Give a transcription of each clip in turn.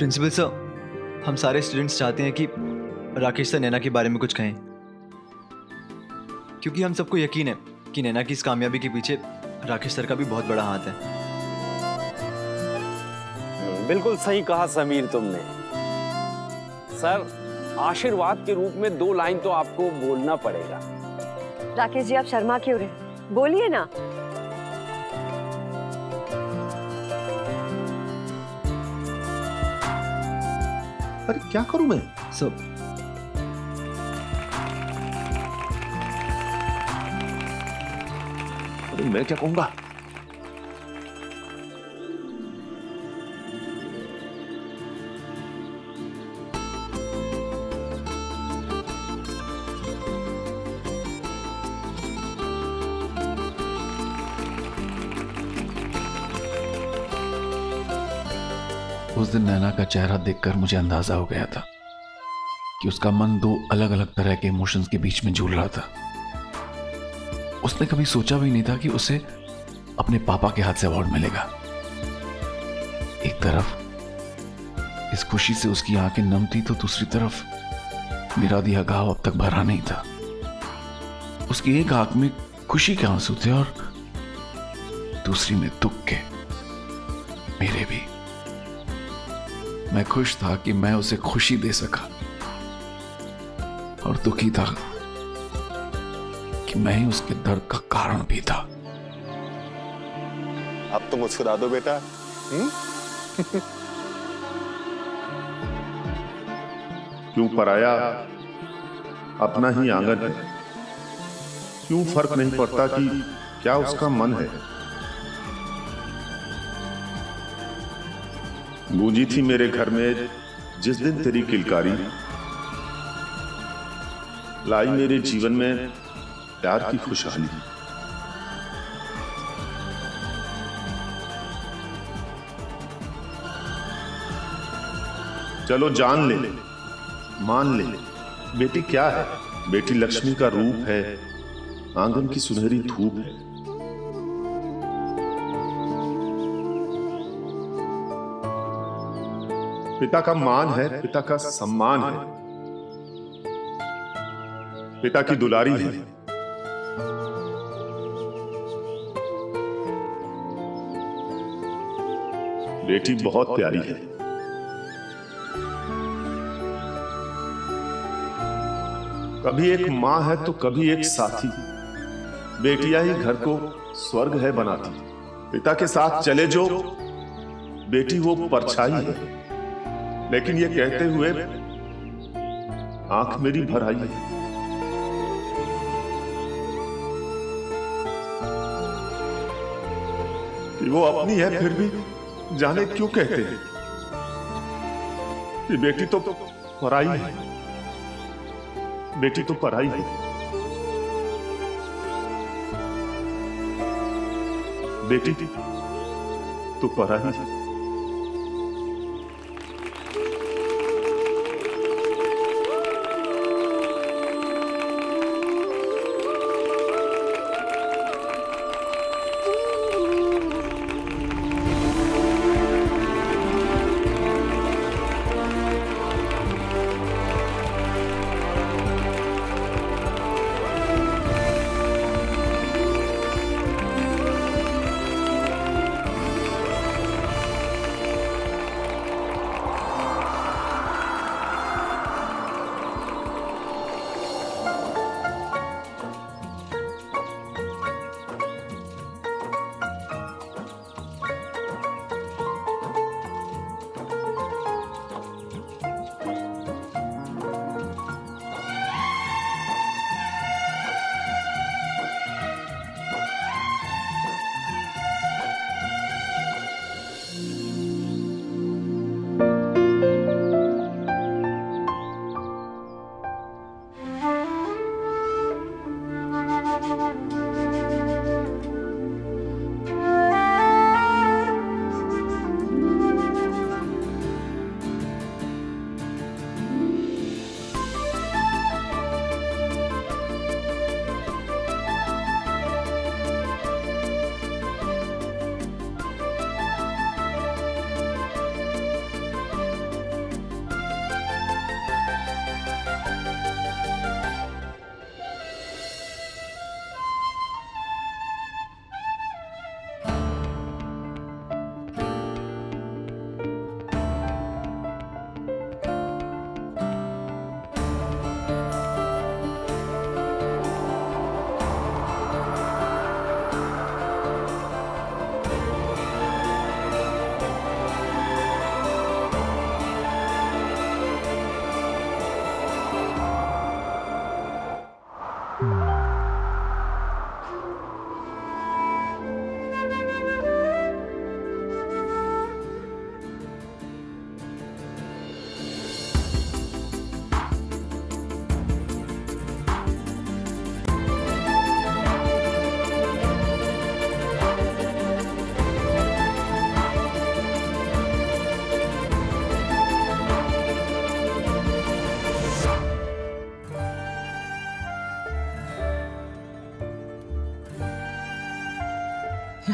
Principal sir, हम सारे students चाहते हैं कि राकेश सर नैना के बारे में कुछ कहें, क्योंकि हम सबको यकीन है कि नैना की इस कामयाबी के पीछे राकेश सर का भी बहुत बड़ा हाथ है। बिल्कुल सही कहा समीर तुमने। सर, आशीर्वाद के रूप में 2 लाइन तो आपको बोलना पड़ेगा। राकेश जी, आप शर्मा क्यों रहे, बोलिए ना। अरे क्या करूं मैं? सर, अरे मैं क्या कहूंगा? उस दिन नैना का चेहरा देखकर मुझे अंदाजा हो गया था कि उसका मन 2 अलग अलग तरह के इमोशंस के बीच में झूल रहा था। उसने कभी सोचा भी नहीं था कि उसे अपने पापा के हाथ से अवार्ड मिलेगा। एक तरफ इस खुशी से उसकी आंखें नम थी, तो दूसरी तरफ मेरा दिया घाव अब तक भरा नहीं था। उसकी एक आंख में खुशी के आंसू थे और दूसरी में दुख के, मेरे भी। मैं खुश था कि मैं उसे खुशी दे सका और दुखी था कि मैं ही उसके दर्द का कारण भी था। अब तो मुस्कुरा दो बेटा। क्यों पराया अपना ही आंगन है, क्यों फर्क नहीं पड़ता कि क्या उसका मन है। गूंजी थी मेरे घर में जिस दिन तेरी किलकारी, लाई मेरे जीवन में प्यार की खुशहाली। चलो जान ले, मान ले, बेटी क्या है? बेटी लक्ष्मी का रूप है, आंगन की सुनहरी धूप है। पिता का मान है, पिता का सम्मान है, पिता की दुलारी है। बेटी बहुत प्यारी है। कभी एक मां है तो कभी एक साथी। बेटियां ही घर को स्वर्ग है बनाती। पिता के साथ चले जो, बेटी वो परछाई है। लेकिन ये कहते हुए आंख मेरी भर आई है। कि वो अपनी है फिर भी जाने क्यों कहते हैं कि बेटी तो पराई है, बेटी तो पराई है। बेटी तो पराई है।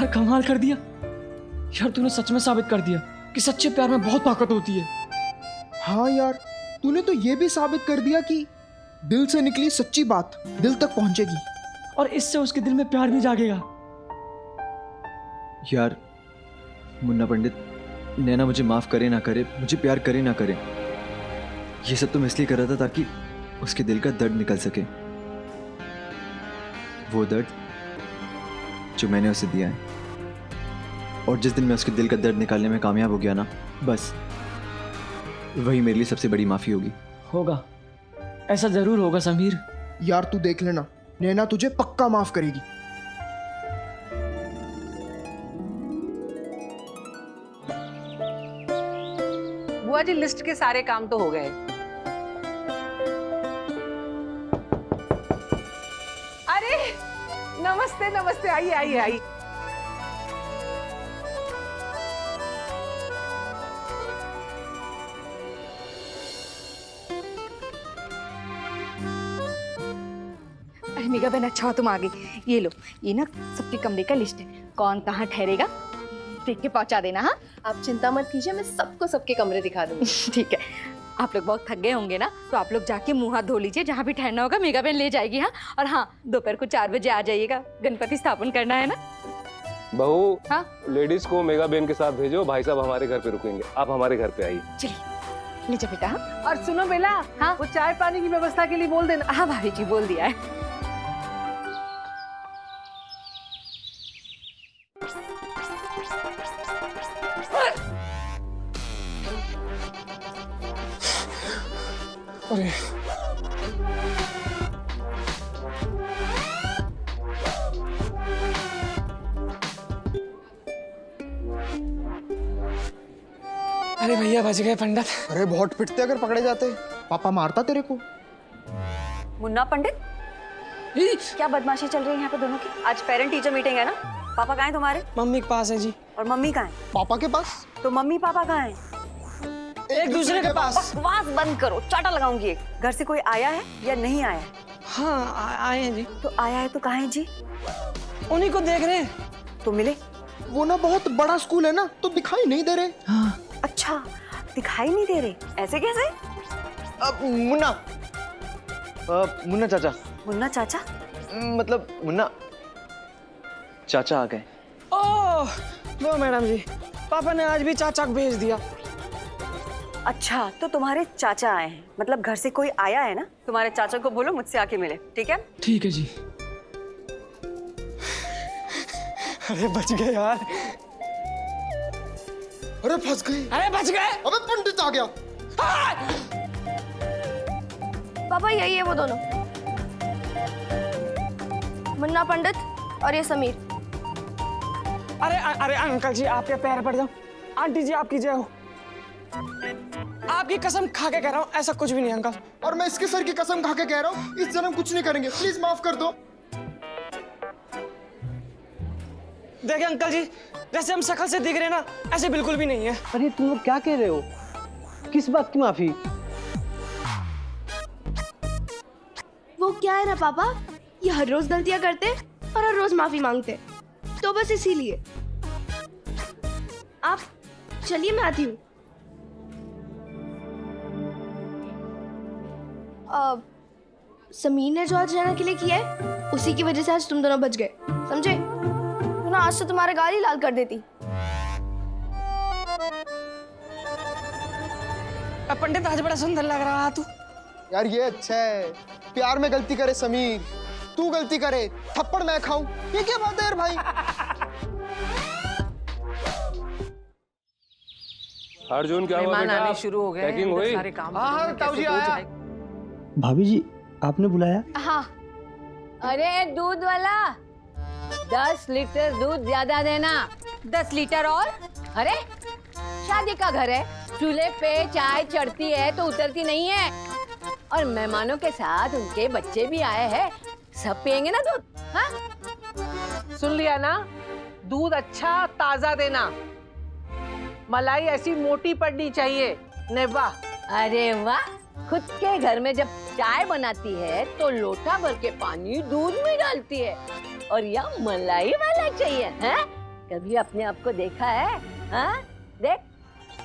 यार कमाल कर दिया यार, तूने सच में साबित कर दिया कि सच्चे प्यार में बहुत ताकत होती है। हाँ यार, तूने तो ये भी साबित कर दिया कि दिल से निकली सच्ची बात दिल तक पहुंचेगी, और इससे उसके दिल में प्यार भी जागेगा। यार मुन्ना पंडित, नैना मुझे माफ करे ना करे, मुझे प्यार करे ना करे, ये सब तो मैं इसलिए कर रहा था ताकि उसके दिल का दर्द निकल सके, वो दर्द जो मैंने उसे दिया है। और जिस दिन मैं उसके दिल का दर्द निकालने में कामयाब हो गया ना, बस वही मेरे लिए सबसे बड़ी माफी होगी। होगा, ऐसा जरूर होगा समीर। यार तू देख लेना, नैना तुझे पक्का माफ करेगी। बुआ जी, लिस्ट के सारे काम तो हो गए। अरे नमस्ते नमस्ते, आइए आइए आइए। अरे मेगा बहन, अच्छा हो तुम आ गई। ये लो, ये ना सबके कमरे का लिस्ट है, कौन कहाँ ठहरेगा देख के पहुंचा देना। हाँ आप चिंता मत कीजिए, मैं सबको सबके कमरे दिखा दूंगी। ठीक है। आप लोग बहुत थक गए होंगे ना, तो आप लोग जाके मुंह हाथ धो लीजिए, जहाँ भी ठहरना होगा मेगा बहन ले जाएगी। हाँ, और हाँ दोपहर को 4 बजे आ जाइएगा, गणपति स्थापन करना है ना। बहू, हाँ लेडीज को मेगा बेन के साथ भेजो, भाई साहब हमारे घर पे रुकेंगे, आप हमारे घर पे आइए। चलिए लीजिए बेटा। हाँ और सुनो बेला, हाँ? वो चाय पानी की व्यवस्था के लिए बोल देना। हाँ भाभी जी बोल दिया है। अरे अरे भैया बच गए पंडित। अरे बहुत पिटते अगर पकड़े जाते, पापा मारता तेरे को। मुन्ना पंडित, क्या बदमाशी चल रही है यहाँ पे दोनों की? आज पेरेंट टीचर मीटिंग है ना? पापा कहाँ हैं तुम्हारे? मम्मी के पास है जी। और मम्मी कहाँ है? पापा के पास? तो मम्मी पापा कहाँ हैं? एक दूसरे के पास। बकवास बंद करो, चाटा लगाऊंगी एक। घर से कोई आया है या नहीं आया है? हाँ आए हैं जी। तो आया है तो कहाँ है जी? उन्हीं को देख रहे हैं। तो मिले? वो ना बहुत बड़ा स्कूल है ना, तो दिखाई नहीं दे रहे। हाँ। अच्छा, दिखाई नहीं दे रहे, ऐसे कैसे? मुन्ना चाचा, मुन्ना चाचा? मतलब मुन्ना चाचा आ गए। ओह लो मैडम जी, पापा ने आज भी चाचा को भेज दिया। अच्छा, तो तुम्हारे चाचा आए हैं, मतलब घर से कोई आया है ना? तुम्हारे चाचा को बोलो मुझसे आके मिले, ठीक है? ठीक है जी। अरे बच गए यार। अरे फंस गए। अरे बच गए। अबे पंडित आ गया। पापा यही है वो दोनों, मुन्ना पंडित और ये समीर। अरे अरे अंकल जी आपके पैर पड़ जाओ। आंटी जी आपकी जय हो। आपकी कसम खा के कह रहा हूँ, ऐसा कुछ भी नहीं अंकल। और मैं इसके सर की कसम खा के कह रहा हूँ, इस जन्म कुछ नहीं करेंगे, प्लीज माफ कर दो। देखिए अंकल जी, जैसे हम शक्ल से दिख रहे हैं ना, ऐसे बिल्कुल भी नहीं है। अरे तुम लोग क्या कह रहे हो? किस बात की माफी? वो क्या है ना पापा, ये हर रोज गलतियां करते और हर रोज माफी मांगते, तो बस इसीलिए। आप चलिए, मैं आती हूँ। समीर ने जो आज नैना के लिए किया है, उसी की वजह से आज तुम दोनों बच गए, समझे? वरना आज तो तुम्हारे गाल ही लाल कर देती। पंडित आज बड़ा सुंदर लग रहा तू। यार ये अच्छा है, प्यार में गलती करे समीर, तू गलती करे थप्पड़ मैं खाऊं, ये क्या बात है यार भाई? अर्जुन क्या हुआ मेहमान बेटा? आने शुरू हो गए हैं, पैकिंग इधर हुई? सारे काम हाँ, कैसे ताऊ जी हो आया। जाए? भाभी जी आपने बुलाया? हाँ। अरे दूध वाला, 10 लीटर दूध ज्यादा देना। 10 लीटर और? अरे शादी का घर है, चूल्हे पे चाय चढ़ती है तो उतरती नहीं है। और मेहमानों के साथ उनके बच्चे भी आए हैं, सब पियेंगे ना दूध। हाँ सुन लिया ना, दूध अच्छा ताजा देना, मलाई ऐसी मोटी पड़नी चाहिए। नहीं वाह। अरे वाह, खुद के घर में जब चाय बनाती है तो लोटा भर के पानी दूध में डालती है, और यह मलाई वाला चाहिए है? कभी अपने आप को देखा है? हाँ देख,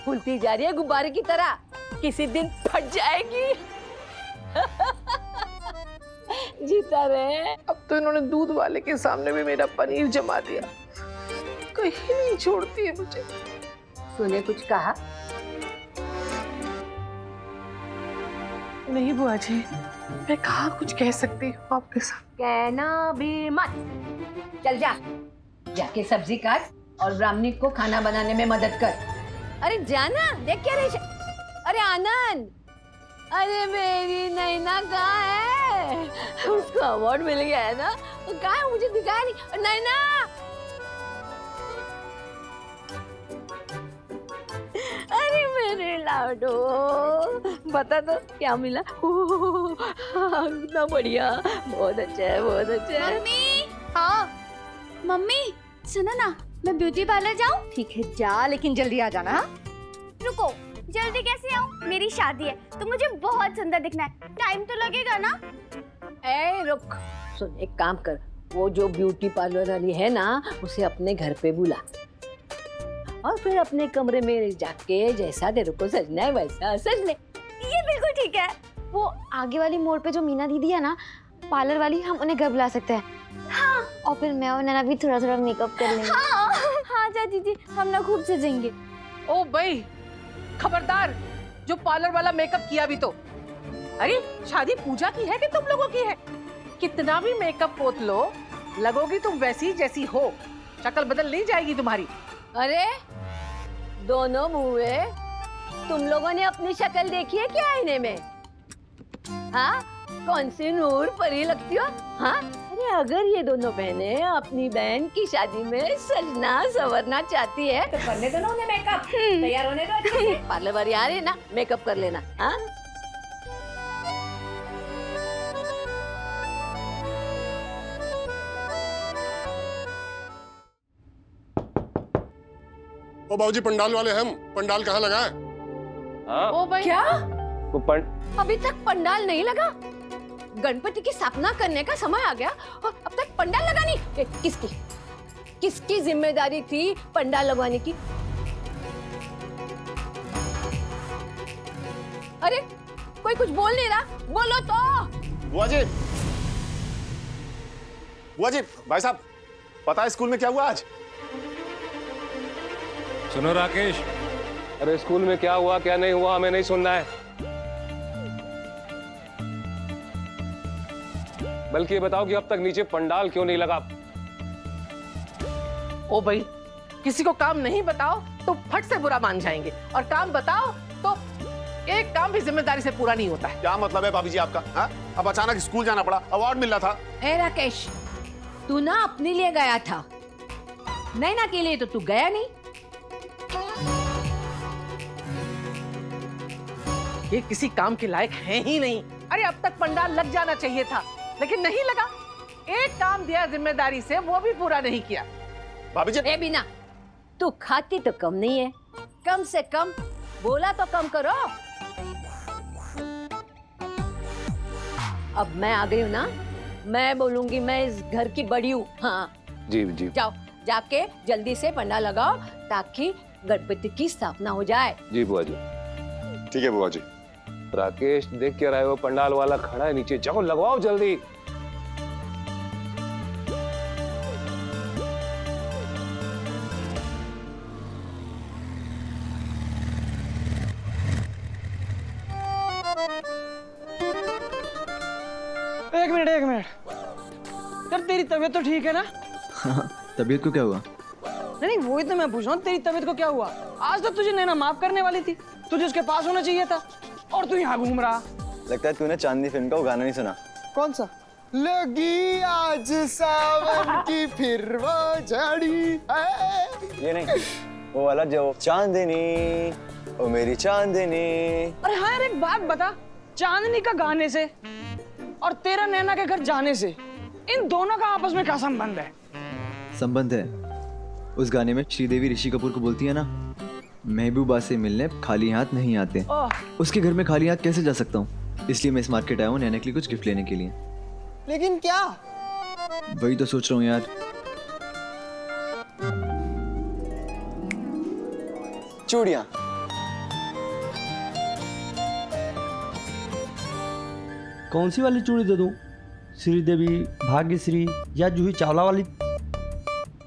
फूलती जा रही है गुब्बारे की तरह, किसी दिन फट जाएगी। जीता रहे। अब तो इन्होंने दूध वाले के सामने भी मेरा पनीर जमा दिया, कहीं नहीं छोड़ती है मुझे। तूने कुछ कहा? नहीं बुआ जी, मैं कहाँ कुछ कह सकती हूँ आपके साथ। कहना भी मत। चल जा, जाके सब्जी काट और ब्राह्मणी को खाना बनाने में मदद कर। अरे जाना, देख क्या रही। अरे आनंद, अरे मेरी नैना कहाँ है? उसको अवार्ड मिल गया है ना, तो कहाँ है? मुझे दिखाया नहीं। नैना, अरे मेरे लाडो, बता दो क्या मिला? इतना बढ़िया, बहुत अच्छा है, बहुत अच्छा है। मम्मी, हाँ मम्मी सुनो ना, मैं ब्यूटी पार्लर जाऊँ? ठीक है जा, लेकिन जल्दी आ जाना। हाँ? रुको, जल्दी कैसे आऊँ? मेरी शादी है तो मुझे बहुत सुंदर दिखना है, टाइम तो लगेगा ना। ए रुक, सुन एक काम कर, वो जो ब्यूटी पार्लर वाली है ना, उसे अपने घर पे बुला और फिर अपने कमरे में जाके जैसा तेरे को सजना है वैसा सज ले। ये बिल्कुल ठीक है। वो आगे वाली मोड़ पे जो मीना दीदी है ना, पार्लर वाली, हम उन्हें घर बुला सकते हैं। हाँ, और फिर मैं और नैना भी थोड़ा थोड़ा मेकअप कर लेंगे। हाँ, हाँ चाची जी, हम ना खूब सजेंगे। ओ भाई खबरदार, जो पार्लर वाला मेकअप किया भी तो। अरे शादी पूजा की है कि तुम लोगों की है? कितना भी मेकअप पोत लो, लगोगी तुम वैसी जैसी हो, शक्ल बदल नहीं जाएगी तुम्हारी। अरे दोनों बुए, तुम लोगों ने अपनी शक्ल देखी है क्या आईने में? हाँ, कौन सी नूर परी लगती हो? हाँ, अरे अगर ये दोनों बहनें अपनी बहन की शादी में सजना संवरना चाहती है तो करने दो ना उन्हें मेकअप, तैयार होने दो अच्छे से। पार्लर वाली आ रही है ना, मेकअप कर लेना। हाँ ओ बाबूजी, पंडाल वाले हम, पंडाल कहाँ लगा है? हाँ? ओ भाई क्या? तो अभी तक पंडाल नहीं लगा? गणपति की स्थापना करने का समय आ गया और अब तक पंडाल लगा नहीं। किसकी जिम्मेदारी थी पंडाल लगवाने की? अरे कोई कुछ बोल नहीं रहा, बोलो तो। बुआ जी, भाई साहब, पता है स्कूल में क्या हुआ आज? सुनो राकेश, अरे स्कूल में क्या हुआ क्या नहीं हुआ हमें नहीं सुनना है, बल्कि ये बताओ कि अब तक नीचे पंडाल क्यों नहीं लगा? ओ भाई, किसी को काम नहीं बताओ तो फट से बुरा मान जाएंगे, और काम बताओ तो एक काम भी जिम्मेदारी से पूरा नहीं होता है। क्या मतलब है भाभी जी आपका? हाँ? अब अचानक स्कूल जाना पड़ा, अवार्ड मिल रहा था। ए राकेश, तू ना अपने लिए गया था, नैना के लिए तो तू गया नहीं। ये किसी काम के लायक है ही नहीं। अरे अब तक पंडाल लग जाना चाहिए था, लेकिन नहीं लगा। एक काम दिया जिम्मेदारी से, वो भी पूरा नहीं किया। भाभी जी, ए बीना, तू खाती तो कम नहीं है, कम से कम बोला तो कम करो। अब मैं आ गई हूँ ना, मैं बोलूंगी, मैं इस घर की बड़ी हूँ। हाँ जी जी, जाओ, जाके जल्दी से पंडाल लगाओ ताकि गणपति की स्थापना हो जाए। जी बुआ जी। ठीक है बुआ जी। राकेश देख क्या रहे हो, पंडाल वाला खड़ा है नीचे, जाओ लगवाओ जल्दी। एक मिनट यार, तेरी तबीयत तो ठीक है ना? हाँ, तबीयत को क्या हुआ? नहीं, वही तो मैं पूछ रहा हूँ, तेरी तबीयत को क्या हुआ? आज तक तुझे नैना माफ करने वाली थी, तुझे उसके पास होना चाहिए था, और तू यहाँ घूम रहा। लगता है तूने चांदनी फिल्म का वो गाना नहीं सुना। कौन सा? लगी आज सावन की फिर वो झड़ी है। ये नहीं, वो वाला जो चांदनी ओ मेरी चांदनी। अरे हाँ यार, एक बात बता, चांदनी का गाने से और तेरा नैना के घर जाने से इन दोनों का आपस में क्या संबंध है? संबंध है, उस गाने में श्रीदेवी ऋषि कपूर को बोलती है ना, महबूबा से मिलने खाली हाथ नहीं आते। उसके घर में खाली हाथ कैसे जा सकता हूँ? इसलिए मैं इस मार्केट आया हूँ नैना के लिए कुछ गिफ्ट लेने के लिए। लेकिन क्या? वही तो सोच रहा हूँ यार। चूड़ियाँ। कौन सी वाली चूड़ी दे दूं? श्रीदेवी, भाग्यश्री या जूही चावला वाली?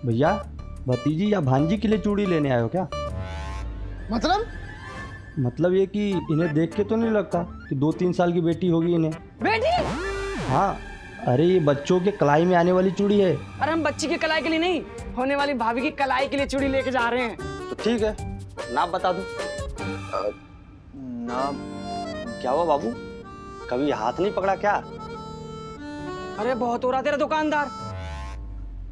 भैया, भतीजी या भांजी के लिए चूड़ी लेने आए हो क्या? मतलब ये कि इन्हें देख के तो नहीं लगता कि 2-3 साल की बेटी होगी इन्हें। बेटी? हाँ, अरे ये बच्चों के कलाई में आने वाली चूड़ी है। अरे हम बच्ची की कलाई के लिए नहीं, होने वाली भाभी की कलाई के लिए चूड़ी लेके जा रहे हैं। तो ठीक है, नाप बता दूं। नाम क्या हुआ बाबू, कभी हाथ नहीं पकड़ा क्या? अरे बहुत हो रहा तेरा दुकानदार।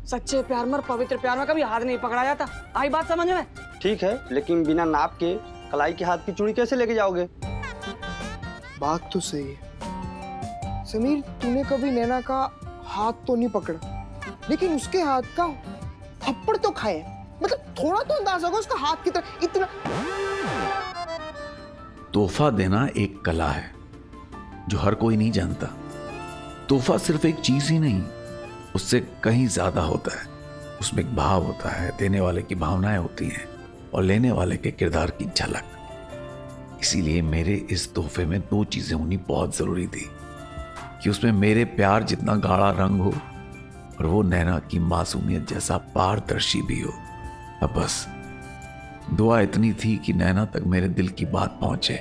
सच्चे प्यार में और पवित्र प्यार में कभी हाथ नहीं पकड़ा जाता। आई बात समझ में? ठीक है, लेकिन बिना नाप के कलाई के हाथ की चूड़ी कैसे लेके जाओगे? बात तो सही है समीर, तूने कभी नैना का हाथ तो नहीं पकड़ा, लेकिन उसके हाथ का थप्पड़ तो खाए। मतलब थोड़ा तो अंदाज होगा उसका हाथ की तरह इतना। तोहफा देना एक कला है जो हर कोई नहीं जानता। तोहफा सिर्फ एक चीज ही नहीं, उससे कहीं ज्यादा होता है। उसमें एक भाव होता है, देने वाले की भावनाएं होती हैं और लेने वाले के किरदार की झलक। इसीलिए मेरे इस तोहफे में 2 चीजें होनी बहुत जरूरी थी, कि उसमें मेरे प्यार जितना गाढ़ा रंग हो और वो नैना की मासूमियत जैसा पारदर्शी भी हो। अब बस दुआ इतनी थी कि नैना तक मेरे दिल की बात पहुंचे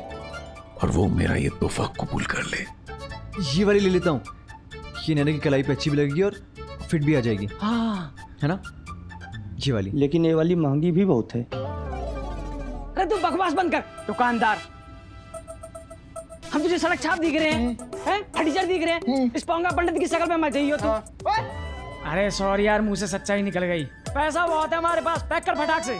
और वो मेरा ये तोहफा कबूल कर ले। ये वाली ले लेता हूँ, ये नैना की कलाई पे अच्छी भी लगेगी और फिट भी आ जाएगी। हाँ, है ना? ये वाली। लेकिन ये वाली महंगी भी बहुत है। अरे तू बकवास बंद कर दुकानदार। हम तुझे सड़क छाप दिख रहे हैं, फटीचर दिख रहे हैं, इस पोंगा पंडित की शक्ल में मत जाइयो तू। अरे सॉरी यार, मुंह से सच्चाई निकल गई। पैसा बहुत है हमारे पास, पैक कर फटाक से।